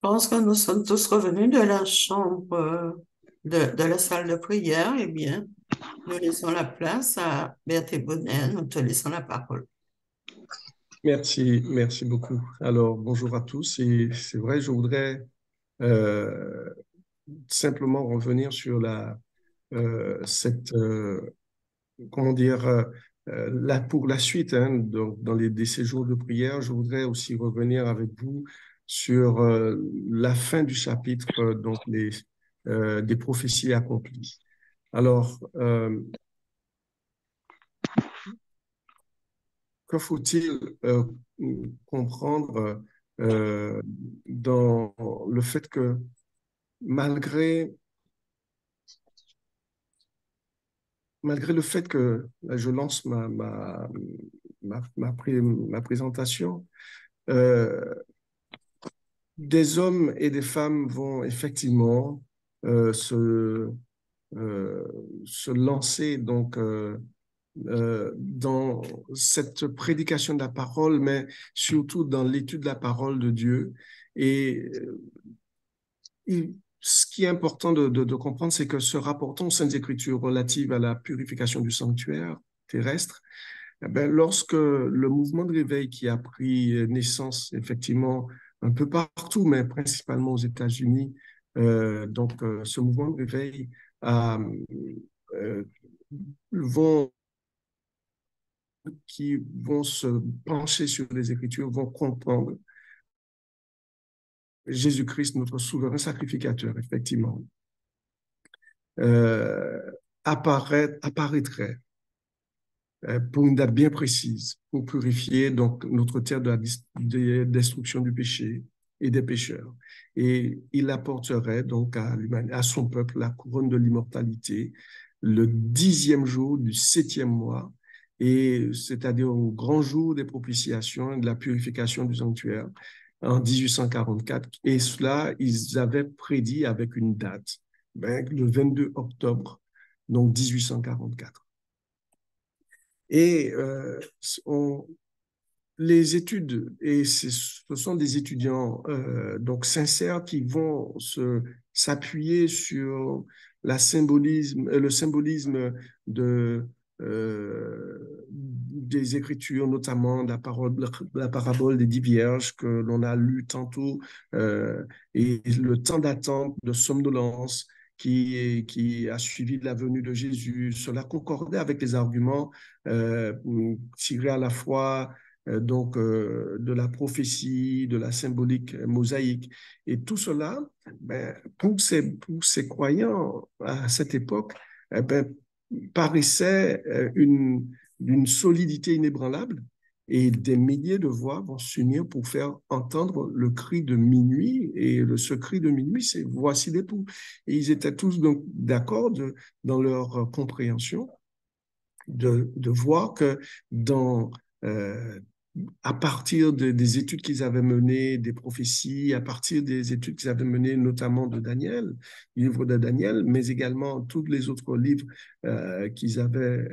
Pense que nous sommes tous revenus de la chambre, de la salle de prière. Eh bien, nous laissons la place à Berthe Bonnet. Nous te laissons la parole. Merci beaucoup. Alors, bonjour à tous. Et c'est vrai, je voudrais euh, simplement revenir sur comment dire, pour la suite, hein, donc, dans des séjours de prière, je voudrais aussi revenir avec vous sur la fin du chapitre, des prophéties accomplies. Alors, que faut-il comprendre euh, dans le fait que malgré, malgré le fait que là, je lance ma présentation, euh, des hommes et des femmes vont effectivement euh, se, euh, se lancer dans cette prédication de la parole, mais surtout dans l'étude de la parole de Dieu. Et ce qui est important de comprendre, c'est que se rapportant aux Saintes Écritures relatives à la purification du sanctuaire terrestre, eh ben, lorsque le mouvement de réveil qui a pris naissance effectivement un peu partout, mais principalement aux États-Unis, ce mouvement de réveil a, euh, vont, qui vont se pencher sur les Écritures, vont comprendre Jésus-Christ, notre souverain sacrificateur, effectivement, euh, apparaîtrait pour une date bien précise, pour purifier donc notre terre de la destruction du péché et des pécheurs. Et il apporterait donc à son peuple la couronne de l'immortalité le 10e jour du 7e mois, et c'est-à-dire au grand jour des propitiations et de la purification du sanctuaire en 1844. Et cela, ils avaient prédit avec une date, ben, le 22 octobre, donc 1844. Et on, les études, et ce sont des étudiants donc sincères qui vont s'appuyer sur le symbolisme de, des Écritures, notamment la parabole des 10 vierges que l'on a lu tantôt, et le temps d'attente, de somnolence qui a suivi la venue de Jésus. Cela concordait avec les arguments euh, tirés à la fois de la prophétie, de la symbolique mosaïque. Et tout cela, ben, pour ces croyants à cette époque, ben, paraissait d'une solidité inébranlable. Et des milliers de voix vont s'unir pour faire entendre le cri de minuit. Et ce cri de minuit, c'est voici l'époux. Et ils étaient tous donc d'accord dans leur compréhension de voir que dans, euh, à partir des études qu'ils avaient menées, des prophéties, à partir des études qu'ils avaient menées, notamment de Daniel, livre de Daniel, mais également tous les autres livres qu'ils avaient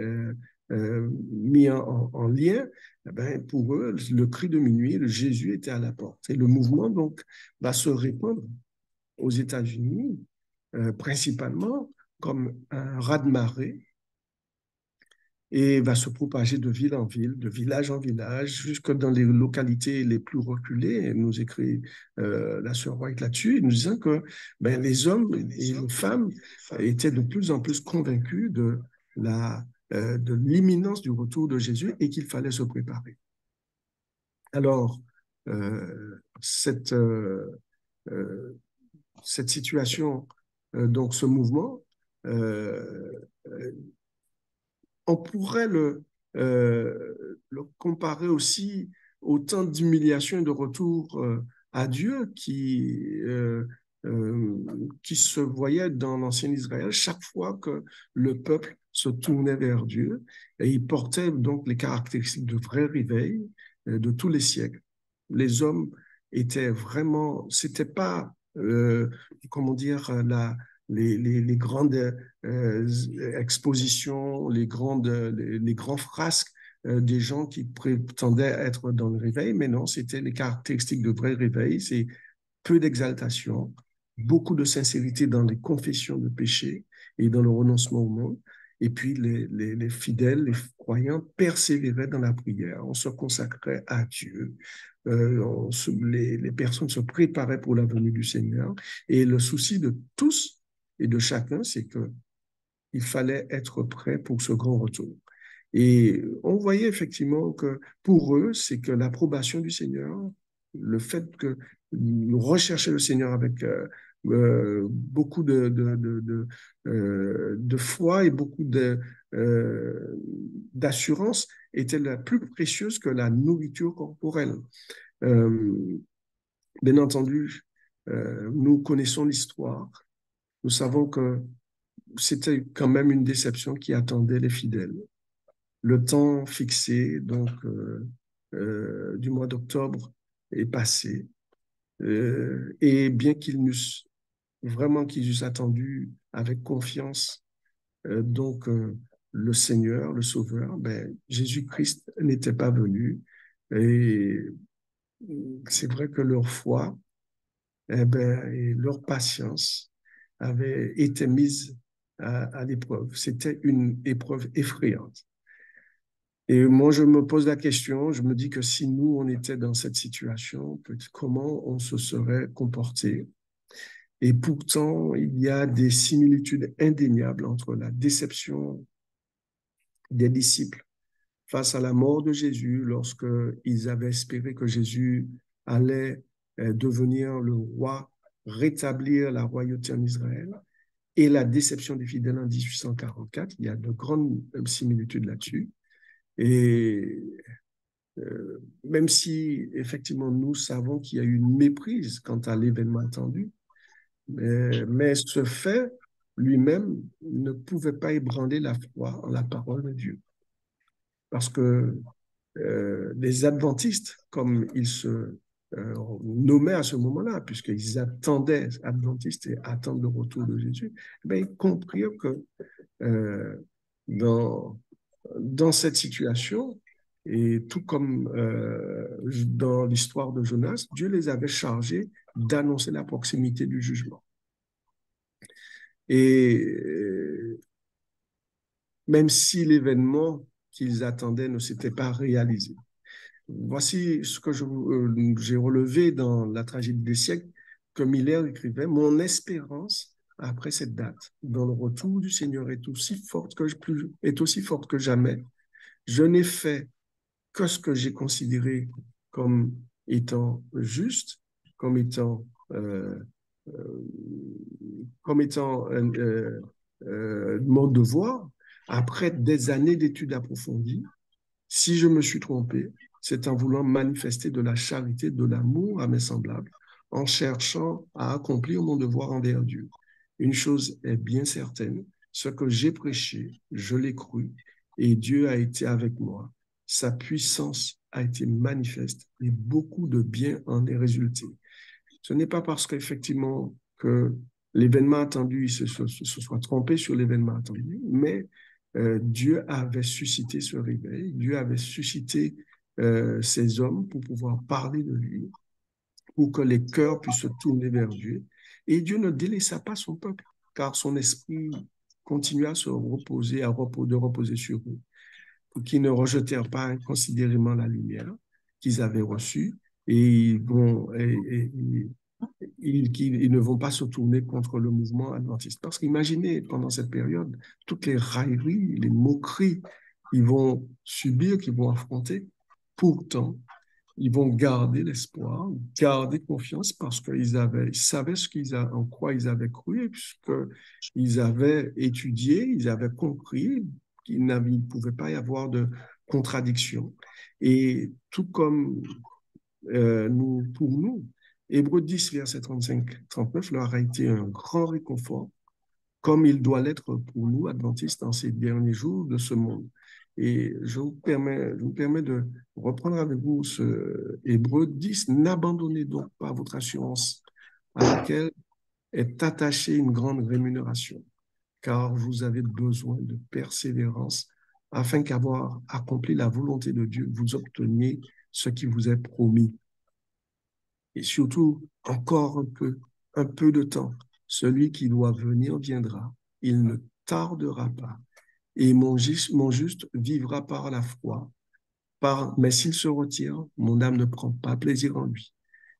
mis en lien, eh ben, pour eux, le cri de minuit, le Jésus était à la porte. Et le mouvement, donc, va se répandre aux États-Unis, principalement comme un raz-de-marée, et va se propager de ville en ville, de village en village, jusque dans les localités les plus reculées. Et nous écrit la sœur White là-dessus, nous disant que ben, les hommes et les femmes étaient de plus en plus convaincus de l'imminence du retour de Jésus et qu'il fallait se préparer. Alors, euh, cette, euh, euh, cette situation, donc ce mouvement, euh, on pourrait le comparer aussi au temps d'humiliation et de retour à Dieu qui se voyait dans l'ancien Israël chaque fois que le peuple se tournait vers Dieu, et il portait donc les caractéristiques de vrai réveil de tous les siècles. Les hommes étaient vraiment, c'était pas, comment dire, les grandes expositions, les grands frasques des gens qui prétendaient être dans le réveil, mais non, c'était les caractéristiques de vrai réveil. C'est peu d'exaltation, beaucoup de sincérité dans les confessions de péché et dans le renoncement au monde. Et puis les fidèles, les croyants persévéraient dans la prière, on se consacrait à Dieu, les personnes se préparaient pour la venue du Seigneur. Et le souci de tous et de chacun, c'est qu'il fallait être prêt pour ce grand retour. Et on voyait effectivement que pour eux, c'est que l'approbation du Seigneur, le fait que nous recherchions le Seigneur avec beaucoup de foi et beaucoup d'assurance était la plus précieuse que la nourriture corporelle. Euh, Bien entendu, nous connaissons l'histoire. Nous savons que c'était quand même une déception qui attendait les fidèles. Le temps fixé, donc du mois d'octobre, est passé. Et bien qu'ils n'eussent vraiment qu'ils eussent attendu avec confiance, le Seigneur, le Sauveur, ben, Jésus-Christ n'était pas venu. Et c'est vrai que leur foi eh ben, et leur patience avaient été mises à l'épreuve. C'était une épreuve effrayante. Et moi, je me pose la question, je me dis que si nous, on était dans cette situation, comment on se serait comporté? Et pourtant, il y a des similitudes indéniables entre la déception des disciples face à la mort de Jésus, lorsqu'ils avaient espéré que Jésus allait devenir le roi, rétablir la royauté en Israël, et la déception des fidèles en 1844. Il y a de grandes similitudes là-dessus. Et même si, effectivement, nous savons qu'il y a eu une méprise quant à l'événement attendu, mais ce fait lui-même ne pouvait pas ébranler la foi en la parole de Dieu. Parce que les adventistes, comme ils se nommaient à ce moment-là, puisqu'ils attendaient, adventistes et attendent le retour de Jésus, ben, ils comprirent que euh, dans, dans cette situation, et tout comme dans l'histoire de Jonas, Dieu les avait chargés d'annoncer la proximité du jugement. Et même si l'événement qu'ils attendaient ne s'était pas réalisé. Voici ce que j'ai relevé dans La tragédie des siècles, que Miller écrivait: Mon espérance après cette date, dans le retour du Seigneur, est aussi forte que jamais. Je n'ai fait que ce que j'ai considéré comme étant juste, comme étant, euh, euh, comme étant mon devoir, après des années d'études approfondies. Si je me suis trompé, c'est en voulant manifester de la charité, de l'amour à mes semblables, en cherchant à accomplir mon devoir envers Dieu. Une chose est bien certaine, ce que j'ai prêché, je l'ai cru, et Dieu a été avec moi. Sa puissance a été manifeste et beaucoup de bien en est résulté. Ce n'est pas parce qu'effectivement que l'événement attendu, il se soit trompé sur l'événement attendu, mais Dieu avait suscité ce réveil, Dieu avait suscité ces hommes pour pouvoir parler de lui, pour que les cœurs puissent se tourner vers Dieu. Et Dieu ne délaissa pas son peuple, car son esprit continua à se reposer, de reposer sur eux, pour qu'ils ne rejetèrent pas inconsidérément la lumière qu'ils avaient reçue, et ils ne vont pas se tourner contre le mouvement adventiste. Parce qu'imaginez, pendant cette période, toutes les railleries, les moqueries qu'ils vont subir, qu'ils vont affronter. Pourtant, ils vont garder l'espoir, garder confiance parce ils savaient en quoi ils avaient cru, puisqu'ils avaient étudié, ils avaient compris qu'il ne pouvait pas y avoir de contradiction. Et tout comme pour nous, Hébreux 10, verset 35-39, leur a été un grand réconfort, comme il doit l'être pour nous, adventistes, dans ces derniers jours de ce monde. Et je vous permets de reprendre avec vous ce Hébreux 10. N'abandonnez donc pas votre assurance, à laquelle est attachée une grande rémunération, car vous avez besoin de persévérance, afin qu'avoir accompli la volonté de Dieu, vous obteniez ce qui vous est promis. Et surtout, encore un peu de temps. Celui qui doit venir viendra. Il ne tardera pas. Et mon juste vivra par la foi. Mais s'il se retire, mon âme ne prend pas plaisir en lui.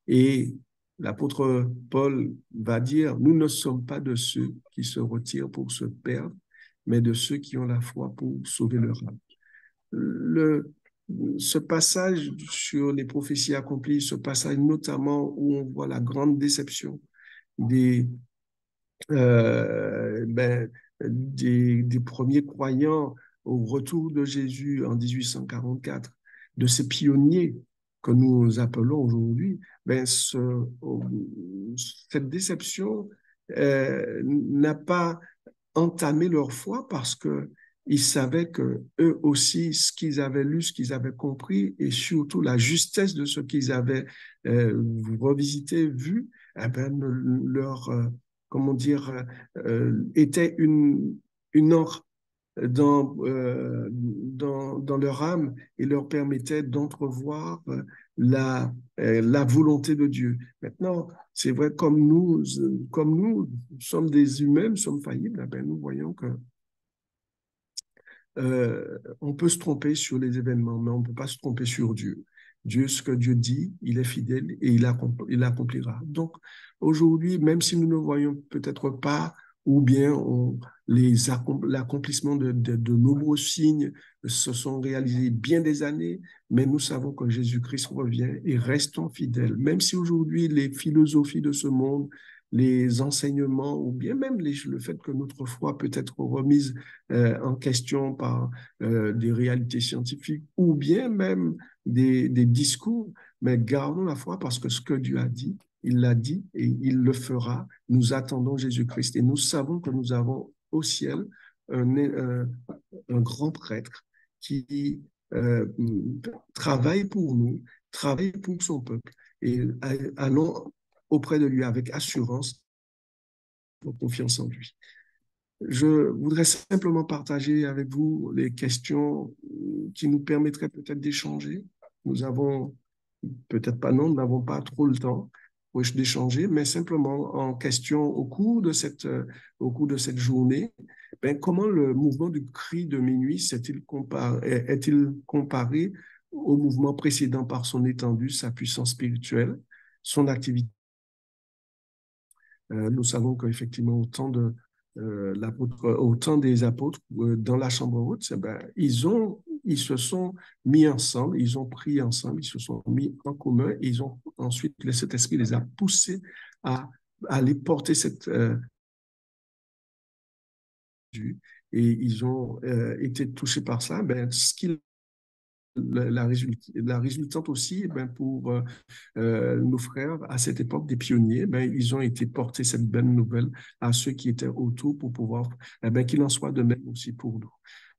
Et l'apôtre Paul va dire, nous ne sommes pas de ceux qui se retirent pour se perdre, mais de ceux qui ont la foi pour sauver leur âme. Le, Ce passage sur les prophéties accomplies, ce passage notamment où on voit la grande déception des, euh, ben, des premiers croyants au retour de Jésus en 1844, de ces pionniers que nous appelons aujourd'hui, cette déception n'a pas entamé leur foi parce que ils savaient que eux aussi, ce qu'ils avaient lu, ce qu'ils avaient compris, et surtout la justesse de ce qu'ils avaient revisité, vu, eh ben, leur, comment dire, était une encre dans leur âme et leur permettait d'entrevoir la volonté de Dieu. Maintenant, c'est vrai, comme nous sommes des humains, nous sommes faillibles, eh ben, nous voyons que on peut se tromper sur les événements, mais on ne peut pas se tromper sur Dieu. Dieu, ce que Dieu dit, il est fidèle et il accomplira. Donc, aujourd'hui, même si nous ne voyons peut-être pas, ou bien l'accomplissement de nombreux signes se sont réalisés bien des années, mais nous savons que Jésus-Christ revient et restons fidèles. Même si aujourd'hui, les philosophies de ce monde, les enseignements, ou bien même le fait que notre foi peut être remise en question par des réalités scientifiques ou bien même des discours, mais gardons la foi parce que ce que Dieu a dit, il l'a dit et il le fera. Nous attendons Jésus-Christ et nous savons que nous avons au ciel un grand prêtre qui travaille pour nous, travaille pour son peuple et allons auprès de lui avec assurance, pour confiance en lui. Je voudrais simplement partager avec vous les questions qui nous permettraient peut-être d'échanger. Nous avons, peut-être pas non, nous n'avons pas trop le temps pour d'échanger, mais simplement en question au cours de cette journée, ben, comment le mouvement du cri de minuit est-il comparé au mouvement précédent par son étendue, sa puissance spirituelle, son activité? Nous savons qu'effectivement, au temps des apôtres, dans la chambre haute, eh ben, ils se sont mis ensemble, ils ont prié ensemble, ils se sont mis en commun, et ils ont ensuite, le Saint-Esprit les a poussés à aller porter et ils ont été touchés par ça. Ben, la résultante aussi, eh ben, pour nos frères à cette époque, des pionniers, ben, ils ont été porter cette belle nouvelle à ceux qui étaient autour pour pouvoir, eh ben, qu'il en soit de même aussi pour nous.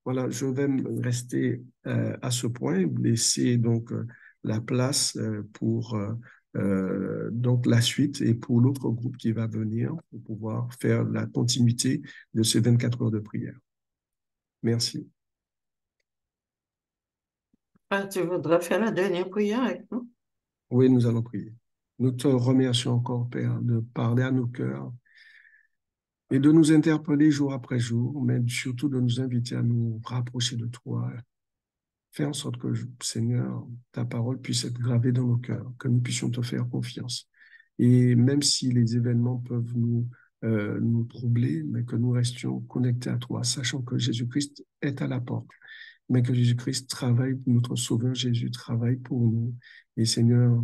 Voilà, je vais rester à ce point, laisser donc la place pour donc la suite et pour l'autre groupe qui va venir pour pouvoir faire la continuité de ces 24 heures de prière. Merci. Ah, tu voudrais faire la dernière prière avec nous? Oui, nous allons prier. Nous te remercions encore, Père, de parler à nos cœurs et de nous interpeller jour après jour, mais surtout de nous inviter à nous rapprocher de toi. Fais en sorte que, Seigneur, ta parole puisse être gravée dans nos cœurs, que nous puissions te faire confiance. Et même si les événements peuvent nous troubler, mais que nous restions connectés à toi, sachant que Jésus-Christ est à la porte, mais que Jésus-Christ travaille, notre Sauveur Jésus travaille pour nous. Et Seigneur,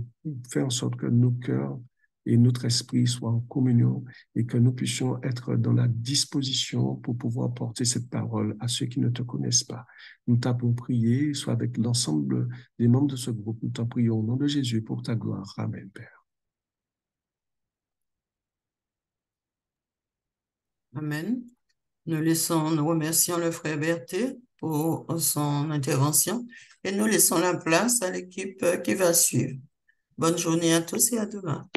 fais en sorte que nos cœurs et notre esprit soient en communion et que nous puissions être dans la disposition pour pouvoir porter cette parole à ceux qui ne te connaissent pas. Nous t'avons prié, soit avec l'ensemble des membres de ce groupe. Nous t'en prions au nom de Jésus pour ta gloire. Amen, Père. Amen. Nous remercions le frère Berthet pour son intervention et nous laissons la place à l'équipe qui va suivre. Bonne journée à tous et à demain.